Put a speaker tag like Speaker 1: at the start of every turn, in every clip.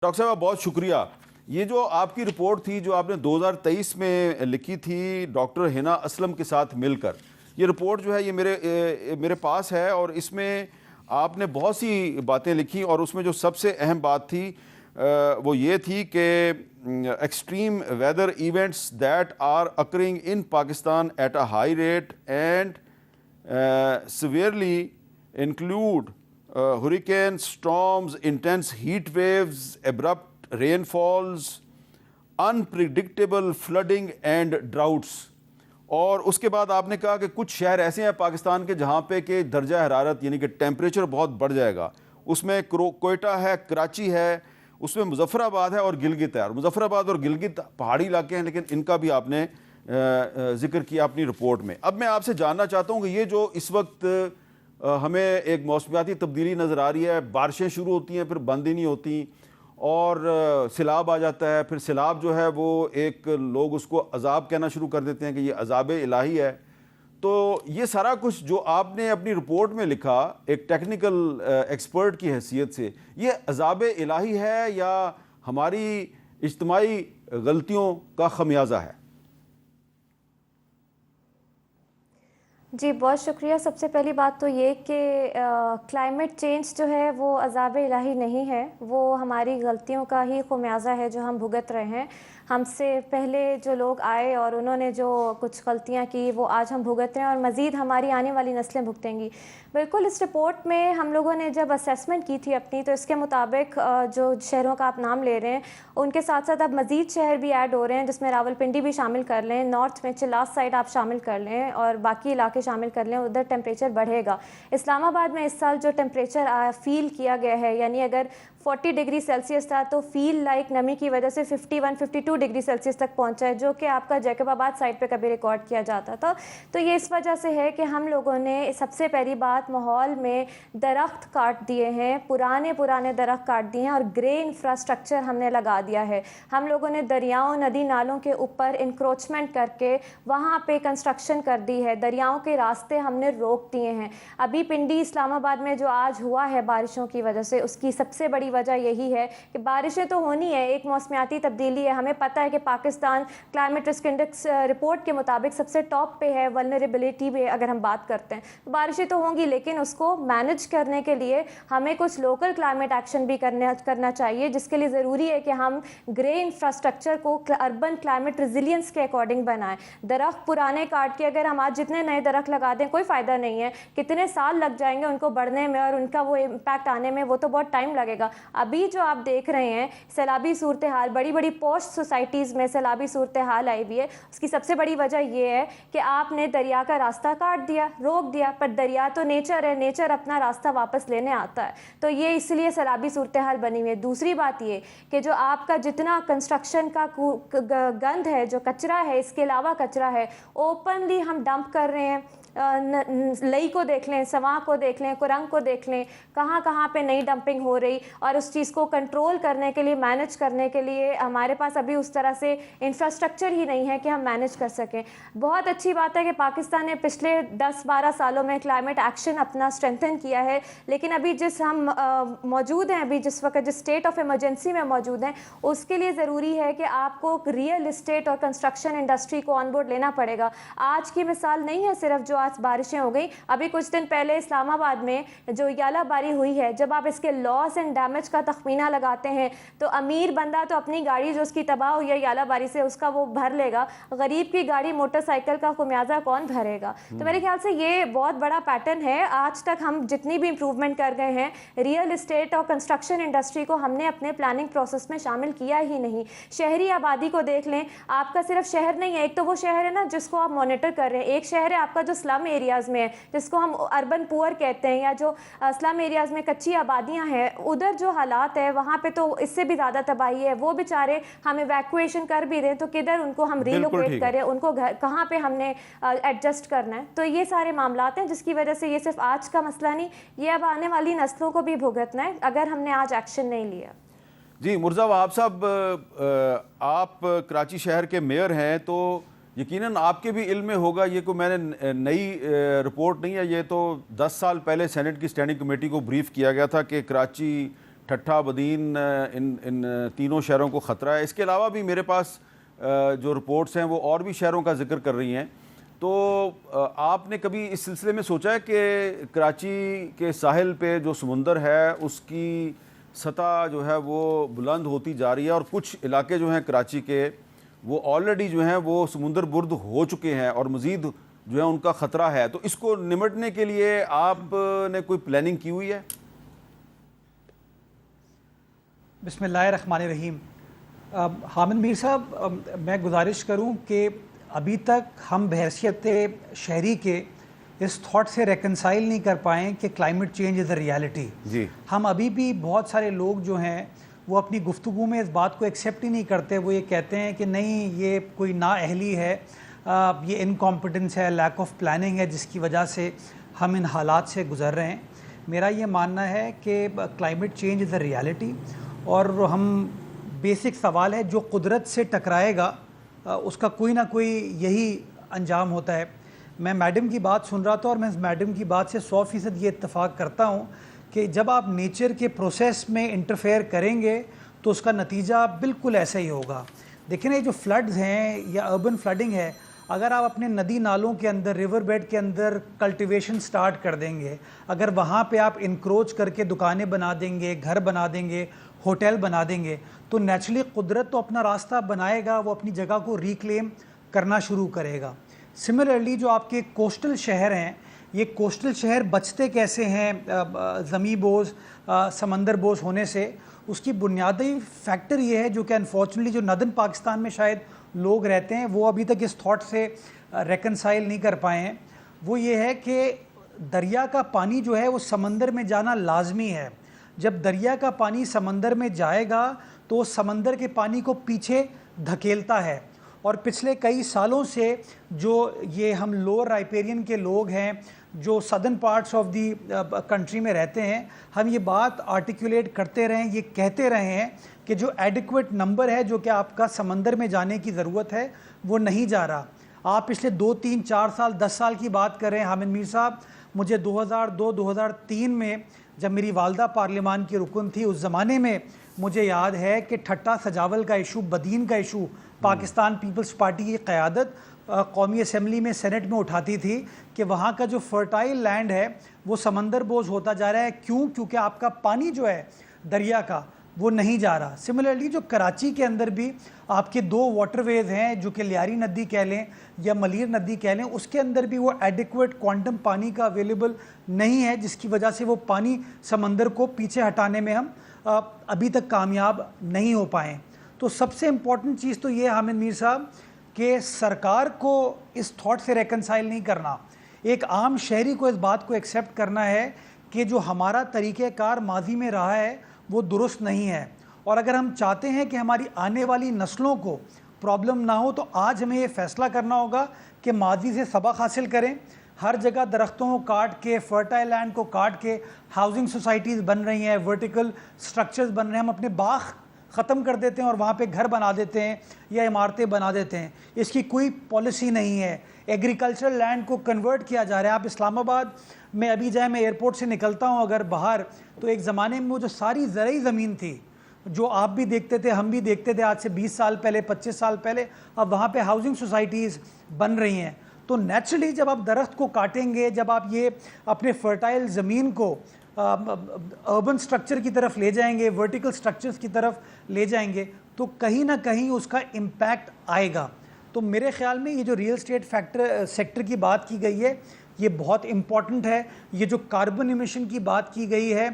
Speaker 1: Doctor साहब बहुत शुक्रिया। ये जो आपकी रिपोर्ट थी जो आपने 2023 में लिखी थी डॉक्टर हिना असलम के साथ मिलकर, ये रिपोर्ट जो है ये मेरे पास है और इसमें आपने बहुत सी बातें लिखी और उसमें जो सबसे अहम बात थी वो ये थी कि extreme weather events that are occurring in Pakistan at a high rate and severely include hurricanes, storms, intense heat waves, abrupt rainfalls, unpredictable flooding and droughts। और उसके बाद आपने कहा कि कुछ शहर ऐसे हैं पाकिस्तान के जहाँ पे कि दर्जा हरारत यानी कि टेम्परेचर बहुत बढ़ जाएगा। उसमें कोयटा है, कराची है, उसमें मुजफ्फराबाद है और गिलगित है। और मुजफ्फराबाद और गिलगित पहाड़ी इलाके हैं, लेकिन इनका भी आपने जिक्र किया अपनी रिपोर्ट में। अब मैं आपसे जानना चाहता हूँ कि ये जो इस वक्त हमें एक मौसमियाती तब्दीली नज़र आ रही है, बारिशें शुरू होती हैं फिर बंद ही नहीं होती और सैलाब आ जाता है, फिर सैलाब जो है वो एक लोग उसको अजाब कहना शुरू कर देते हैं कि ये अजाब इलाही है। तो ये सारा कुछ जो आपने अपनी रिपोर्ट में लिखा एक टेक्निकल एक्सपर्ट की हैसियत से, ये अजाब इलाही है या हमारी इज्तिमाई गलतियों का खमियाजा है?
Speaker 2: जी, बहुत शुक्रिया। सबसे पहली बात तो ये कि क्लाइमेट चेंज जो है वो अज़ाब इलाही नहीं है, वो हमारी गलतियों का ही ख़मियाज़ा है जो हम भुगत रहे हैं। हमसे पहले जो लोग आए और उन्होंने जो कुछ गलतियाँ की वो आज हम भुगत रहे हैं और मज़ीद हमारी आने वाली नस्लें भुगतेंगी। बिल्कुल, इस रिपोर्ट में हम लोगों ने जब असेसमेंट की थी अपनी, तो इसके मुताबिक जो शहरों का आप नाम ले रहे हैं उनके साथ साथ अब मज़ीद शहर भी ऐड हो रहे हैं, जिसमें रावलपिंडी भी शामिल कर लें, नॉर्थ में चिल्लास साइड आप शामिल कर लें और बाकी इलाके शामिल कर लें, उधर टेम्परेचर बढ़ेगा। इस्लामाबाद में इस साल जो टेम्परेचर फ़ील किया गया है, यानी अगर 40 डिग्री सेल्सियस था तो फील लाइक नमी की वजह से 51-52 डिग्री सेल्सियस तक पहुंचा है, जो कि आपका जैकबाबाद साइड पे कभी रिकॉर्ड किया जाता था। तो ये इस वजह से है कि हम लोगों ने सबसे पहली बात माहौल में दरख्त काट दिए हैं, पुराने दरख्त काट दिए हैं और ग्रे इंफ्रास्ट्रक्चर हमने लगा दिया है। हम लोगों ने दरियाओं, नदी नालों के ऊपर इंक्रोचमेंट करके वहाँ पे कंस्ट्रक्शन कर दी है, दरियाओं के रास्ते हमने रोक दिए हैं। अभी पिंडी इस्लामाबाद में जो आज हुआ है बारिशों की वजह से, उसकी सबसे बड़ी वजह यही है कि बारिशें तो होनी है, एक मौसमियाती तब्दीली है। हमें पता है कि Pakistan climate risk index report के मुताबिक सबसे टॉप पे है वल्नरेबिलिटी पे अगर हम बात करते हैं। तो बारिशें तो होंगी, लेकिन उसको मैनेज करने के लिए हमें कुछ लोकल क्लाइमेट एक्शन भी करना चाहिए, जिसके लिए ज़रूरी है कि हम ग्रे इंफ्रास्ट्रक्चर को अर्बन क्लाइमेट रिजिलियंस के अकॉर्डिंग बनाएं। दरख्त पुराने काट के अगर हम आज जितने नए दरख्त लगा दें कोई फ़ायदा नहीं है, कितने साल लग जाएंगे उनको बढ़ने में और उनका वो इम्पैक्ट आने में, वो तो बहुत टाइम लगेगा। अभी जो आप देख रहे हैं सैलाबी सूरत हाल, बड़ी बड़ी पोस्ट सोसाइटीज़ में सैलाबी सूरत हाल आई हुई है, उसकी सबसे बड़ी वजह यह है कि आपने दरिया का रास्ता काट दिया, रोक दिया। पर दरिया तो नेचर है, नेचर अपना रास्ता वापस लेने आता है, तो ये इसलिए सैलाबी सूरत हाल बनी हुई है। दूसरी बात ये कि जो आपका जितना कंस्ट्रक्शन का गंद है, जो कचरा है, इसके अलावा कचरा है ओपनली हम डंप कर रहे हैं। लई को देख लें, सवां को देख लें, कुरंग को देख लें, कहाँ कहाँ पे नई डंपिंग हो रही, और उस चीज़ को कंट्रोल करने के लिए, मैनेज करने के लिए हमारे पास अभी उस तरह से इंफ्रास्ट्रक्चर ही नहीं है कि हम मैनेज कर सकें। बहुत अच्छी बात है कि पाकिस्तान ने पिछले 10-12 सालों में क्लाइमेट एक्शन अपना स्ट्रेंथन किया है, लेकिन अभी जिस हम मौजूद हैं, अभी जिस वक्त जिस स्टेट ऑफ इमरजेंसी में मौजूद हैं, उसके लिए ज़रूरी है कि आपको रियल इस्टेट और कंस्ट्रक्शन इंडस्ट्री को ऑन बोर्ड लेना पड़ेगा। आज की मिसाल नहीं है सिर्फ जो आज बारिशें हो गई, अभी कुछ दिन पहले इस्लामाबाद में जो यालाबारी हुई है, जब आप इसके लॉस एंड डैमेज का तखमीना लगाते हैं तो अमीर बंदा तो अपनी गाड़ी जो उसकी तबाह हुई है यालाबारी से उसका वो भर लेगा, गरीब की गाड़ी मोटरसाइकिल का खुमियाजा कौन भरेगा? तो मेरे ख्याल से ये बहुत बड़ा पैटर्न है। आज तक हम जितनी भी इंप्रूवमेंट कर गए हैं, रियल इस्टेट और कंस्ट्रक्शन इंडस्ट्री को हमने अपने प्लानिंग प्रोसेस में शामिल किया ही नहीं। शहरी आबादी को देख लें, आपका सिर्फ शहर नहीं है, एक तो वो शहर है ना जिसको आप मॉनिटर कर रहे हैं, एक शहर है आपका जो स्लम एरियाज़ में है, जिसको हम अर्बन पुअर कहते हैं, या जो स्लम एरियाज़ में कच्ची आबादियां हैं, उधर जो हालात है वहाँ पे तो इससे भी ज़्यादा तबाही है। वो बेचारे हम इवैक्यूएशन कर भी दें तो किधर उनको हम रीलोकेट करें, उनको कहाँ पे हमने एडजस्ट करना है? तो ये सारे मामलात हैं जिसकी वजह से ये सिर्फ आज का मसला नहीं, ये अब आने वाली नस्लों को भी भुगतना है अगर हमने आज एक्शन नहीं लिया।
Speaker 1: जी मुर्जा वहाब साहब, आप कराची शहर के मेयर हैं, तो यकीनन आपके भी इल्म में होगा, ये कोई मैंने नई रिपोर्ट नहीं है, ये तो 10 साल पहले सेनेट की स्टैंडिंग कमेटी को ब्रीफ किया गया था कि कराची ठट्ठा बदीन इन इन तीनों शहरों को ख़तरा है। इसके अलावा भी मेरे पास जो रिपोर्ट्स हैं वो और भी शहरों का जिक्र कर रही हैं। तो आपने कभी इस सिलसिले में सोचा है कि कराची के साहिल पे जो समुंदर है उसकी सतह जो है वो बुलंद होती जा रही है और कुछ इलाके जो हैं कराची के वो ऑलरेडी जो हैं वो समुंदर बुर्द हो चुके हैं और मज़ीद जो है उनका ख़तरा है, तो इसको निमटने के लिए आपने कोई प्लानिंग की हुई है?
Speaker 3: बिस्मिल्लाहिर्रहमानिर्रहीम। हामिद मीर साहब, मैं गुजारिश करूं कि अभी तक हम बहैसियत शहरी के इस थॉट से रेकनसाइल नहीं कर पाए कि climate change is a reality.
Speaker 1: जी, हम
Speaker 3: अभी भी बहुत सारे लोग जो हैं वो अपनी गुफ्तगू में इस बात को एक्सेप्ट ही नहीं करते। वो ये कहते हैं कि नहीं, ये कोई नाअहली है, ये इनकॉम्पिटेंस है, लैक ऑफ प्लानिंग है, जिसकी वजह से हम इन हालात से गुज़र रहे हैं। मेरा ये मानना है कि climate change is a reality और हम बेसिक सवाल है, जो कुदरत से टकराएगा उसका कोई ना कोई यही अंजाम होता है। मैं मैडम की बात सुन रहा था और मैं इस मैडम की बात से 100% ये इत्तेफाक करता हूँ कि जब आप नेचर के प्रोसेस में इंटरफेयर करेंगे तो उसका नतीजा बिल्कुल ऐसा ही होगा। देखिए ना, ये जो फ्लड्स हैं या अर्बन फ्लडिंग है, अगर आप अपने नदी नालों के अंदर, रिवर बेड के अंदर कल्टीवेशन स्टार्ट कर देंगे, अगर वहाँ पे आप इंक्रोच करके दुकानें बना देंगे, घर बना देंगे, होटल बना देंगे, तो नेचुरली कुदरत तो अपना रास्ता बनाएगा, वो अपनी जगह को रिक्लेम करना शुरू करेगा। सिमिलरली जो आपके कोस्टल शहर हैं, ये कोस्टल शहर बचते कैसे हैं ज़मी बोझ, समंदर बोझ होने से? उसकी बुनियादी फैक्टर ये है, जो कि अनफॉर्चुनेटली जो नदन पाकिस्तान में शायद लोग रहते हैं वो अभी तक इस थॉट से रेकनसाइल नहीं कर पाए हैं। वो ये है कि दरिया का पानी जो है वो समंदर में जाना लाजमी है। जब दरिया का पानी समंदर में जाएगा तो समंदर के पानी को पीछे धकेलता है। और पिछले कई सालों से जो ये हम लोअर राइपेरियन के लोग हैं जो southern parts of the country में रहते हैं, हम ये बात आर्टिकुलेट करते रहे हैं, ये कहते रहे हैं कि जो एडिक्वेट नंबर है जो कि आपका समंदर में जाने की ज़रूरत है वो नहीं जा रहा। आप पिछले 2, 3, 4 साल, 10 साल की बात करें हामिद मीर साहब, मुझे 2002-2003 में जब मेरी वालदा पार्लियामान की रुकन थी, उस ज़माने में मुझे याद है कि ठट्टा सजावल का इशू, बदीन का इशू पाकिस्तान पीपल्स पार्टी की क़यादत कौमी असम्बली में, सेनेट में उठाती थी कि वहाँ का जो फर्टाइल लैंड है वो समंदर बोझ होता जा रहा है। क्यों? क्योंकि आपका पानी जो है दरिया का वो नहीं जा रहा। सिमिलरली जो कराची के अंदर भी आपके 2 वाटरवेज हैं, जो कि लियारी नदी कह लें या मलीर नदी कह लें, उसके अंदर भी वो एडिक्वेट क्वांटम पानी का अवेलेबल नहीं है, जिसकी वजह से वो पानी समंदर को पीछे हटाने में हम अभी तक कामयाब नहीं हो पाए। तो सबसे इम्पॉर्टेंट चीज़ तो ये हामिद मीर साहब कि सरकार को इस थॉट से रेकनसाइल नहीं करना, एक आम शहरी को इस बात को एक्सेप्ट करना है कि जो हमारा तरीक़ेकार माजी में रहा है वो दुरुस्त नहीं है। और अगर हम चाहते हैं कि हमारी आने वाली नस्लों को प्रॉब्लम ना हो तो आज हमें ये फ़ैसला करना होगा कि माजी से सबक हासिल करें। हर जगह दरख्तों को काट के, फर्टाइल लैंड को काट के हाउसिंग सोसाइटीज़ बन रही हैं, वर्टिकल स्ट्रक्चर्स बन रहे हैं। हम अपने बाग ख़त्म कर देते हैं और वहाँ पे घर बना देते हैं या इमारतें बना देते हैं। इसकी कोई पॉलिसी नहीं है। एग्रीकल्चरल लैंड को कन्वर्ट किया जा रहा है। आप इस्लामाबाद में अभी जाए, मैं एयरपोर्ट से निकलता हूँ अगर बाहर, तो एक ज़माने में वो जो सारी ज़रई ज़मीन थी, जो आप भी देखते थे, हम भी देखते थे आज से 20 साल पहले, 25 साल पहले, अब वहाँ पे हाउसिंग सोसाइटीज़ बन रही हैं। तो नेचुरली जब आप दरख्त को काटेंगे, जब आप ये अपने फर्टाइल ज़मीन को अर्बन स्ट्रक्चर की तरफ ले जाएंगे, वर्टिकल स्ट्रक्चर्स की तरफ ले जाएंगे, तो कहीं ना कहीं उसका इम्पैक्ट आएगा। तो मेरे ख्याल में ये जो रियल स्टेट सेक्टर की बात की गई है ये बहुत इम्पॉर्टेंट है। ये जो कार्बन इमिशन की बात की गई है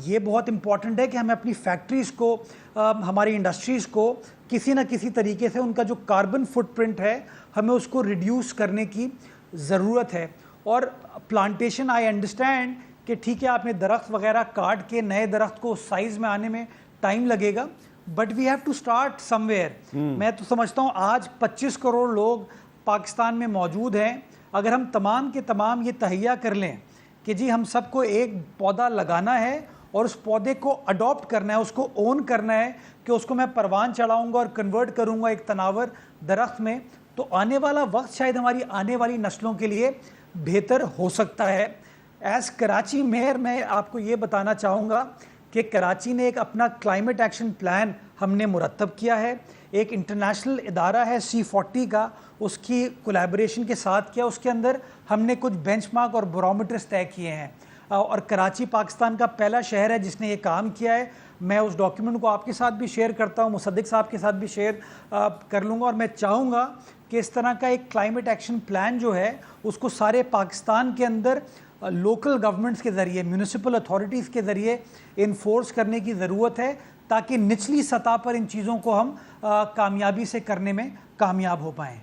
Speaker 3: ये बहुत इम्पॉर्टेंट है कि हमें अपनी फैक्ट्रीज़ को, हमारी इंडस्ट्रीज़ को किसी न किसी तरीके से उनका जो कार्बन फुटप्रिंट है हमें उसको रिड्यूस करने की ज़रूरत है। और प्लांटेशन, आई अंडरस्टैंड कि ठीक है आपने दरख्त वगैरह काट के नए दरख्त को साइज़ में आने में टाइम लगेगा, but we have to start somewhere. मैं तो समझता हूँ आज 25 करोड़ लोग पाकिस्तान में मौजूद हैं। अगर हम तमाम के तमाम ये तहैया कर लें कि जी हम सबको एक पौधा लगाना है और उस पौधे को अडॉप्ट करना है, उसको ओन करना है कि उसको मैं परवान चढ़ाऊँगा और कन्वर्ट करूँगा एक तनावर दरख्त में, तो आने वाला वक्त शायद हमारी आने वाली नस्लों के लिए बेहतर हो सकता है। एज़ कराची मेयर मैं आपको ये बताना चाहूँगा कि कराची ने एक अपना क्लाइमेट एक्शन प्लान हमने मुरतब किया है। एक इंटरनेशनल इदारा है C40 का, उसकी कोलैबोरेशन के साथ किया। उसके अंदर हमने कुछ बेंचमार्क और बैरोमीटर्स तय किए हैं और कराची पाकिस्तान का पहला शहर है जिसने ये काम किया है। मैं उस डॉक्यूमेंट को आपके साथ भी शेयर करता हूँ, मुसद्दिक साहब के साथ भी शेयर कर लूँगा। और मैं चाहूँगा कि इस तरह का एक क्लाइमेट एक्शन प्लान जो है उसको सारे पाकिस्तान के अंदर लोकल गवर्नमेंट्स के ज़रिए, म्यूनिसिपल अथॉरिटीज़ के ज़रिए इन्फोर्स करने की ज़रूरत है, ताकि निचली सतह पर इन चीज़ों को हम कामयाबी से करने में कामयाब हो पाएँ।